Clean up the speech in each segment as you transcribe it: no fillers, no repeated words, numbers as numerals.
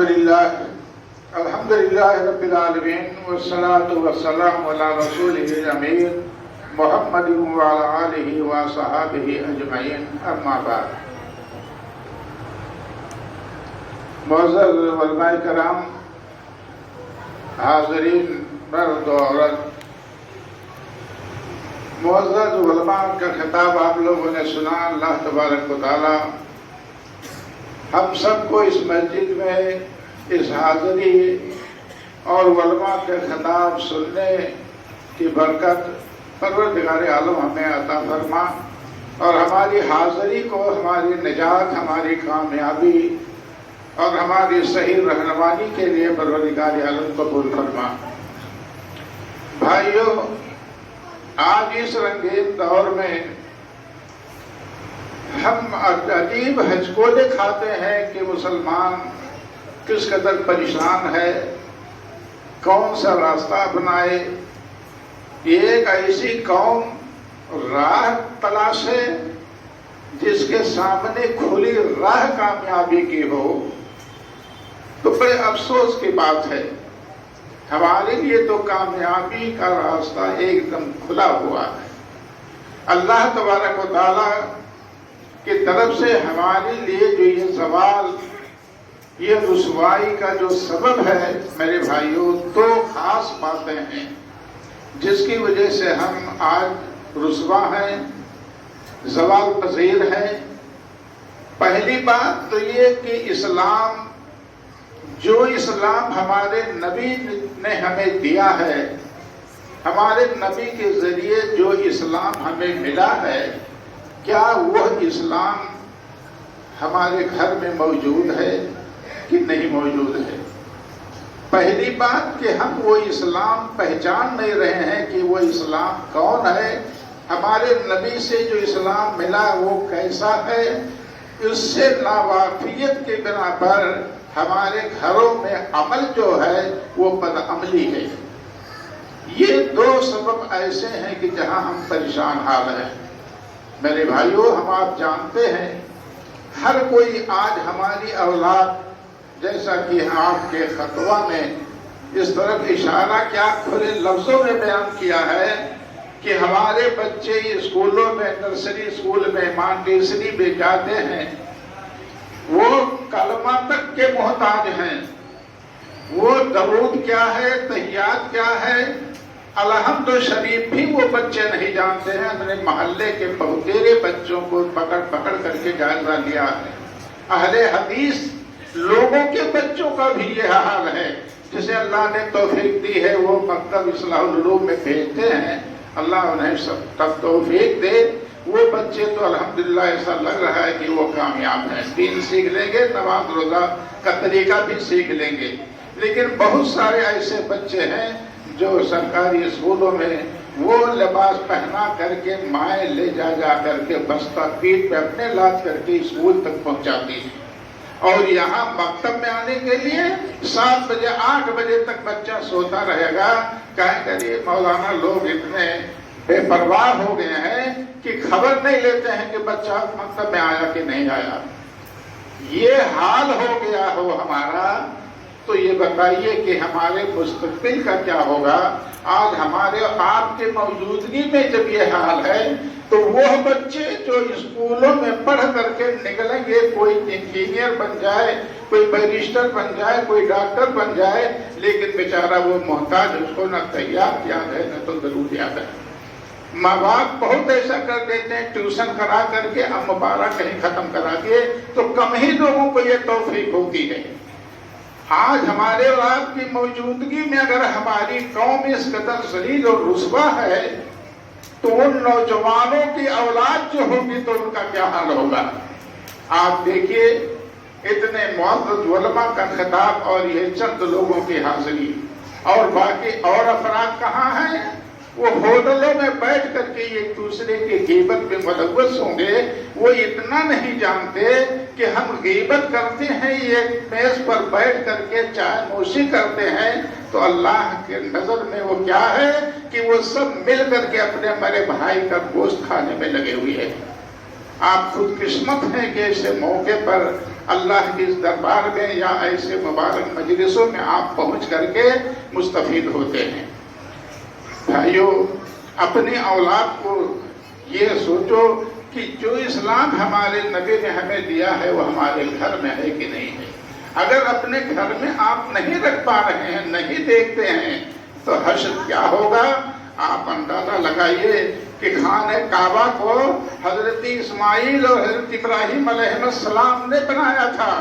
الحمد للہ رب العالمین والصلاة والسلام علی رسولہ الامین محمد وعلی آلہ وصحابہ اجمعین اما بعد۔ معزز علماء کرام، حاضرین مرد و عورت، معزز علماء کا خطاب آپ لوگوں نے سنا۔ اللہ تبارک و تعالی ہم سب کو اس مسجد میں اس حاضری اور علماء کے خطاب سننے کی برکت پروردگار عالم ہمیں عطا فرما، اور ہماری حاضری کو ہماری نجات، ہماری کامیابی اور ہماری صحیح رہنمائی کے لیے پروردگار عالم قبول فرما۔ بھائیوں، آج اس رنگین دور میں ہم عجیب ہچکولے کھاتے ہیں کہ مسلمان کس قدر پریشان ہے، کون سا راستہ اپنائے۔ ایک ایسی قوم راہ تلاشے جس کے سامنے کھلی راہ کامیابی کی ہو، تو بڑے افسوس کی بات ہے۔ ہمارے لیے تو کامیابی کا راستہ ایک دم کھلا ہوا ہے۔ اللہ تبارک و تعالی کی طرف سے ہمارے لیے جو یہ زوال، یہ رسوائی کا جو سبب ہے میرے بھائیوں، دو خاص باتیں ہیں جس کی وجہ سے ہم آج رسوا ہیں، زوال پذیر ہیں۔ پہلی بات تو یہ کہ اسلام، جو اسلام ہمارے نبی نے ہمیں دیا ہے، ہمارے نبی کے ذریعے جو اسلام ہمیں ملا ہے، کیا وہ اسلام ہمارے گھر میں موجود ہے کہ نہیں موجود ہے؟ پہلی بات کہ ہم وہ اسلام پہچان نہیں رہے ہیں کہ وہ اسلام کون ہے، ہمارے نبی سے جو اسلام ملا وہ کیسا ہے۔ اس سے ناواقفیت کے بنا پر ہمارے گھروں میں عمل جو ہے وہ بدعملی ہے۔ یہ دو سبب ایسے ہیں کہ جہاں ہم پریشان حال ہیں۔ میرے بھائیوں، ہم آپ جانتے ہیں، ہر کوئی آج ہماری اولاد، جیسا کہ آپ کے خطبہ میں اس طرف اشارہ کیا کھلے لفظوں میں بیان کیا ہے کہ ہمارے بچے اسکولوں میں، نرسری اسکول میں، مانٹیسری میں جاتے ہیں، وہ کلمہ تک کے محتاج ہیں۔ وہ درود کیا ہے، تحیات کیا ہے، الحمد شریف بھی وہ بچے نہیں جانتے ہیں۔ اپنے محلے کے بہتیرے بچوں کو پکڑ کر کے جائزہ لیا ہے۔ اہل حدیث لوگوں کے بچوں کا بھی یہ حال ہے، جسے اللہ نے توفیق دی ہے وہ مکتب اصلاح العلوم میں بھیجتے ہیں۔ اللہ انہیں سب تک توفیق دے۔ وہ بچے تو الحمدللہ ایسا لگ رہا ہے کہ وہ کامیاب ہیں، دین سیکھ لیں گے، نماز روزہ کا طریقہ بھی سیکھ لیں گے۔ لیکن بہت سارے ایسے بچے ہیں جو سرکاری اسکولوں میں وہ لباس پہنا کر کے مائیں لے جا کر کے بستہ پیٹھ پہ اپنے لاد کر کے اسکول تک پہنچاتی ہیں، اور یہاں مکتب میں آنے کے لیے 7 بجے 8 بجے تک بچہ سوتا رہے گا۔ کہیں کہ یہ مولانا لوگ اتنے بے پرواہ ہو گئے ہیں کہ خبر نہیں لیتے ہیں کہ بچہ مکتب میں آیا کہ نہیں آیا۔ یہ حال ہو گیا ہو ہمارا، تو یہ بتائیے کہ ہمارے مستقبل کا کیا ہوگا؟ آج ہمارے آپ کے موجودگی میں جب یہ حال ہے، تو وہ بچے جو اسکولوں میں پڑھ کر کے نکلیں گے، کوئی انجینئر بن جائے، کوئی بیرسٹر بن جائے، کوئی ڈاکٹر بن جائے، لیکن بیچارہ وہ محتاج، اس کو نہ تحیات یاد ہے نہ تو درود یاد ہے۔ ماں باپ بہت ایسا کر دیتے ہیں، ٹیوشن کرا کر کے مبارک کہیں ختم کرا دیے، تو کم ہی لوگوں کو یہ توفیق ہوتی ہے۔ آج ہمارے اور آپ کی موجودگی میں اگر ہماری قوم اس قدر ذلیل اور رسوا ہے، تو ان نوجوانوں کی اولاد جو ہوگی تو ان کا کیا حال ہوگا؟ آپ دیکھیے، اتنے معزز علماء کا خطاب اور یہ چند لوگوں کی حاضری، اور باقی اور افراد کہاں ہیں؟ وہ ہوٹلوں میں بیٹھ کر کے ایک دوسرے کی غیبت میں ملوث ہوں گے۔ وہ اتنا نہیں جانتے کہ ہم غیبت کرتے ہیں، یہ میز پر بیٹھ کر کے چائے نوشی کرتے ہیں، تو اللہ کے نظر میں وہ کیا ہے کہ وہ سب مل کر کے اپنے مرے بھائی کا گوشت کھانے میں لگے ہوئے ہیں۔ آپ خود قسمت ہیں کہ ایسے موقع پر اللہ کے اس دربار میں یا ایسے مبارک مجلسوں میں آپ پہنچ کر کے مستفید ہوتے ہیں۔ بھائیو، اپنی اولاد کو یہ سوچو کہ جو اسلام ہمارے نبی نے ہمیں دیا ہے وہ ہمارے گھر میں ہے کہ نہیں ہے۔ اگر اپنے گھر میں آپ نہیں رکھ پا رہے ہیں، نہیں دیکھتے ہیں، تو حشر کیا ہوگا؟ آپ اندازہ لگائیے کہ خانہ کعبہ کو حضرت اسماعیل اور حضرت ابراہیم علیہ السلام نے بنایا تھا،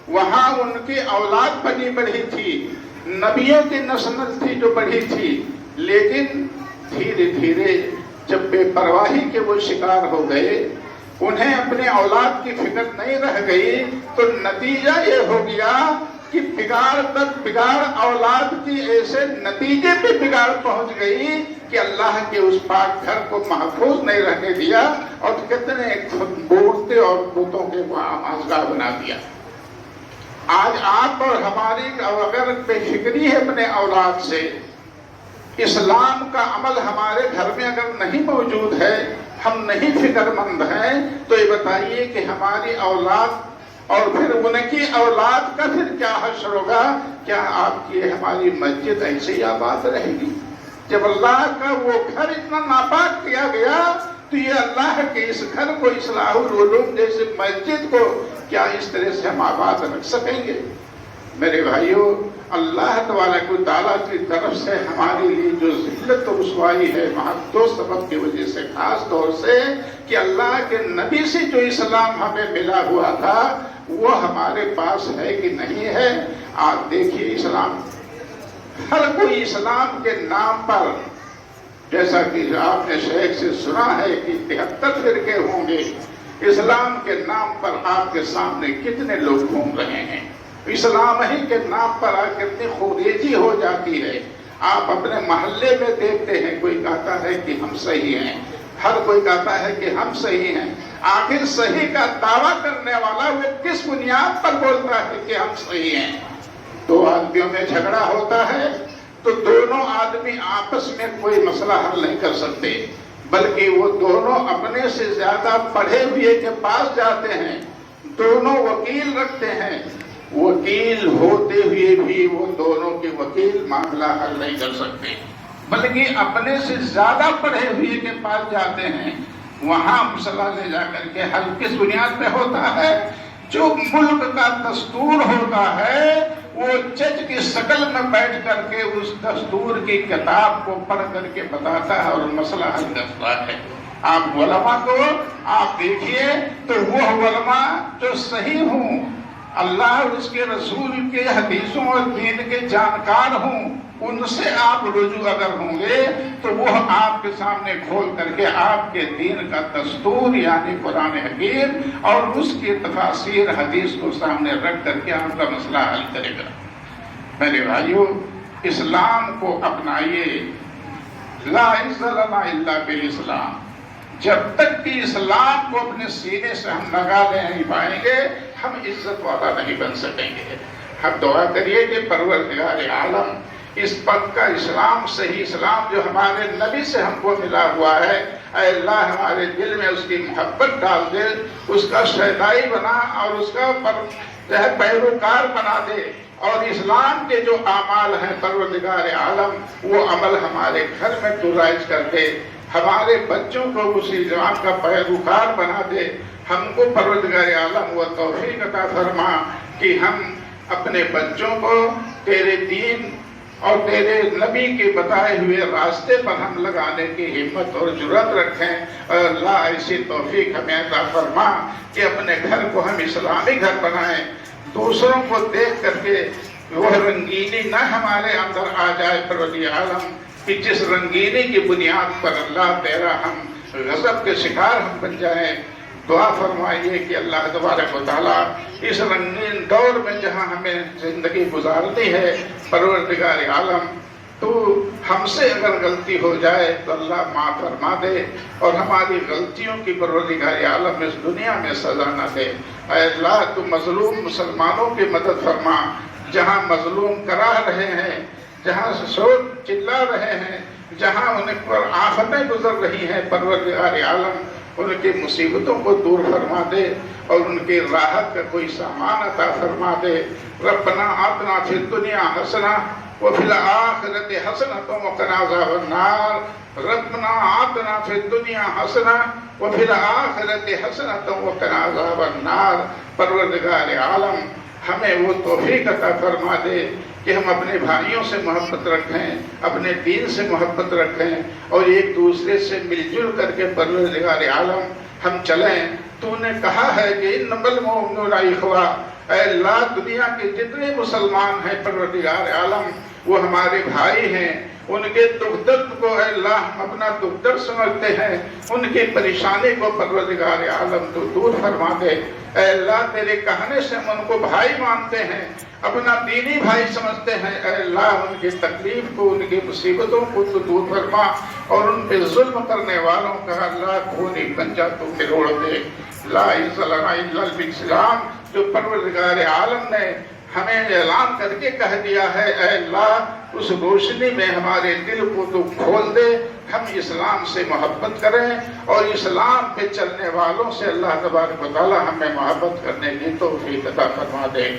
وہاں ان کی اولاد بنی بڑھی تھی، نبیوں کی نسل تھی جو بڑھی تھی، لیکن دھیرے دھیرے جب بے پرواہی کے وہ شکار ہو گئے، انہیں اپنے اولاد کی فکر نہیں رہ گئی، تو نتیجہ یہ ہو گیا کہ بگاڑ تک بگاڑ اولاد کی ایسے نتیجے پہ بگاڑ پہنچ گئی کہ اللہ کے اس پاک گھر کو محفوظ نہیں رہنے دیا اور کتنے مورتیں اور بتوں کے آزگاہ بنا دیا۔ آج آپ اور ہماری اگر بے فکری ہے اپنے اولاد سے، اسلام کا عمل ہمارے گھر میں اگر نہیں موجود ہے، ہم نہیں فکر مند ہیں، تو یہ بتائیے کہ ہماری اولاد اور پھر ان کی اولاد کا پھر کیا حشر ہوگا؟ کیا آپ کی ہماری مسجد ایسے ہی آباد رہے گی؟ جب اللہ کا وہ گھر اتنا ناپاک کیا گیا تو یہ اللہ کے اس گھر کو، اصلاح العلوم جیسے مسجد کو، کیا اس طرح سے ہم آباد رکھ سکیں گے؟ میرے بھائیوں، اللہ تبارک و تعالیٰ کی طرف سے ہمارے لیے جو ذلت و رسوائی ہے، محض دو سبب کی وجہ سے، خاص طور سے کہ اللہ کے نبی سے جو اسلام ہمیں ملا ہوا تھا وہ ہمارے پاس ہے کہ نہیں ہے۔ آپ دیکھیے، اسلام، ہر کوئی اسلام کے نام پر، جیسا کہ آپ نے شیخ سے سنا ہے کہ 73 فرقے ہوں گے، اسلام کے نام پر آپ کے سامنے کتنے لوگ گھوم رہے ہیں۔ اسلام ہی کے نام پر کتنی خوریزی ہو جاتی ہے۔ آپ اپنے محلے میں دیکھتے ہیں، کوئی کہتا ہے کہ ہم صحیح ہیں، ہر کوئی کہتا ہے کہ ہم صحیح ہیں۔ آخر صحیح کا دعویٰ کرنے والا وہ کس بنیاد پر بولتا ہے کہ ہم صحیح ہیں؟ دو آدمیوں میں جھگڑا ہوتا ہے تو دونوں آدمی آپس میں کوئی مسئلہ حل نہیں کر سکتے، بلکہ وہ دونوں اپنے سے زیادہ پڑھے ہوئے کے پاس جاتے ہیں، دونوں وکیل رکھتے ہیں، وکیل ہوتے ہوئے بھی وہ دونوں کے وکیل معاملہ حل نہیں کر سکتے، بلکہ اپنے سے زیادہ پڑھے ہوئے کے پاس جاتے ہیں، وہاں مسئلہ لے جا کر کے حل کس بنیاد پہ ہوتا ہے؟ جو ملک کا دستور ہوتا ہے وہ جج کی شکل میں بیٹھ کر کے اس دستور کی کتاب کو پڑھ کر کے بتاتا ہے اور مسئلہ حل کرتا ہے۔ آپ علماء کو آپ دیکھیے تو وہ علماء جو صحیح ہوں، اللہ اور اس کے رسول کے حدیثوں اور دین کے جانکار ہوں، ان سے آپ رجوع اگر ہوں گے تو وہ آپ کے سامنے کھول کر کے آپ کے دین کا دستور یعنی قرآن حکیم اور اس کی تفاسیر حدیث کو سامنے رکھ کر کے آپ کا مسئلہ حل کرے گا۔ میرے بھائیو، اسلام کو اپنائیے، لا عز لنا الا بالاسلام۔ جب تک کہ اسلام کو اپنے سینے سے ہم لگا لے نہیں پائیں گے، ہم عزت والا نہیں بن سکیں گے۔ ہم دعا کریے کہ پروردگار عالم اس پک کا اسلام، صحیح اسلام جو ہمارے نبی سے ہم کو ملا ہوا ہے، اے اللہ ہمارے دل میں اس کی محبت ڈال دے، اس کا شیدائی بنا اور اس کا پیروکار بنا دے، اور اسلام کے جو اعمال ہیں پروردگار عالم وہ عمل ہمارے گھر میں تو رائج کر دے، ہمارے بچوں کو اس اسلام کا پیروکار بنا دے۔ ہم کو پروردگار عالم وہ توفیق عطا فرما کہ ہم اپنے بچوں کو تیرے دین اور تیرے نبی کے بتائے ہوئے راستے پر ہم لگانے کی ہمت اور جرأت رکھیں۔ اور اللہ ایسی توفیق ہمیں عطا فرما کہ اپنے گھر کو ہم اسلامی گھر بنائیں، دوسروں کو دیکھ کر کے وہ رنگینی نہ ہمارے اندر آ جائے پروردگار عالم کہ جس رنگینی کی بنیاد پر اللہ تیرا ہم غضب کے شکار ہم بن جائیں۔ دعا فرمائیے کہ اللہ تبارک و تعالیٰ اس رنگین دور میں جہاں ہمیں زندگی گزارنی ہے، پروردگار عالم تو ہم سے اگر غلطی ہو جائے تو اللہ معاف فرما دے اور ہماری غلطیوں کی پروردگار عالم اس دنیا میں سزا نہ دے۔ اے اللہ تو مظلوم مسلمانوں کی مدد فرما، جہاں مظلوم کرا رہے ہیں، جہاں شور چلا رہے ہیں، جہاں ان پر آفتیں گزر رہی ہیں، پروردگار عالم ان کی مصیبتوں کو دور فرما دے اور ان کی راحت کا کوئی سامان عطا فرما دے. ربنا آتنا فی الدنیا حسنہ وفی الآخرۃ حسنۃ وقنا عذاب النار. ربنا آتنا فی الدنیا حسنہ وفی الآخرۃ حسنۃ وقنا عذاب النار. پروردگار عالم ہمیں وہ توفیق عطا فرما دے کہ ہم اپنے بھائیوں سے محبت رکھیں، اپنے دین سے محبت رکھیں اور ایک دوسرے سے مل جل کر کے پروردگار عالم ہم چلیں. تو نے کہا ہے کہ انما المؤمنون اخوہ. اے اللہ دنیا کے جتنے مسلمان ہیں پروردگار عالم وہ ہمارے بھائی ہیں. ان کے دکھ درد کو اے اللہ ہم اپنا دکھ درد سمجھتے ہیں. ان کی پریشانی کو پروردگار عالم تو دور فرما دے. اے اللہ تیرے کہنے سے ہم ان کو بھائی مانتے ہیں، اپنا دینی بھائی سمجھتے ہیں. اے اللہ ان کی تکلیف کو، ان کی مصیبتوں کو تو دور فرما اور ان پہ ظلم کرنے والوں کا اللہ خونی پنجہ تو مروڑ دے. لا الہ الا الاسلام جو پروردگار عالم نے ہمیں اعلان کر کے کہہ دیا ہے، اے اللہ اس روشنی میں ہمارے دل کو تو کھول دے. ہم اسلام سے محبت کریں اور اسلام پہ چلنے والوں سے اللہ تبارک و تعالی ہمیں محبت کرنے کی توفیق عطا فرما دے.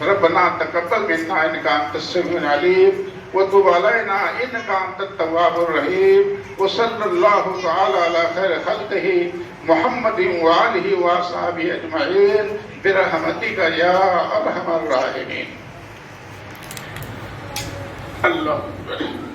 ربنا تقبل منا انک انت السمیع العلیم وتب علینا انک انت التواب الرحیم. وصلی اللہ تعالی علی خیر خلقہ محمد وآلہ وصحبہ اجمعین برحمتک یا ارحم الراحمین. اللہ